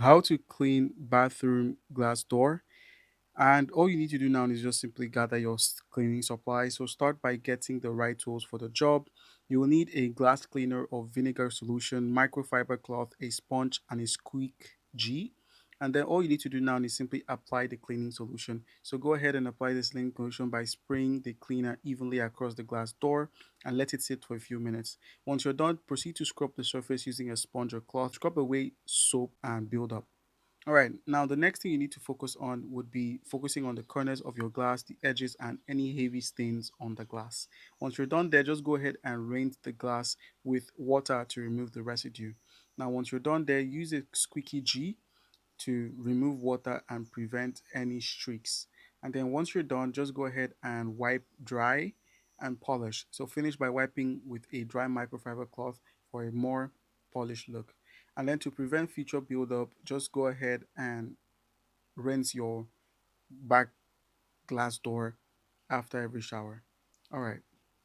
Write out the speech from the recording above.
how to clean bathroom glass door. And all you need to do now is just simply gather your cleaning supplies. So start by getting the right tools for the job. You will need a glass cleaner or vinegar solution, microfiber cloth, a sponge, and a squeak G. And then all you need to do now is simply apply the cleaning solution. So go ahead and apply this cleaning solution by spraying the cleaner evenly across the glass door and let it sit for a few minutes. Once you're done, proceed to scrub the surface using a sponge or cloth. Scrub away soap and buildup. All right, now the next thing you need to focus on would be focusing on the corners of your glass, the edges, and any heavy stains on the glass. Once you're done there, just go ahead and rinse the glass with water to remove the residue. Now, once you're done there, use a squeaky G to remove water and prevent any streaks. And then once you're done, just go ahead and wipe dry and polish. So finish by wiping with a dry microfiber cloth for a more polished look. And then to prevent future buildup, just go ahead and rinse your back glass door after every shower. All right.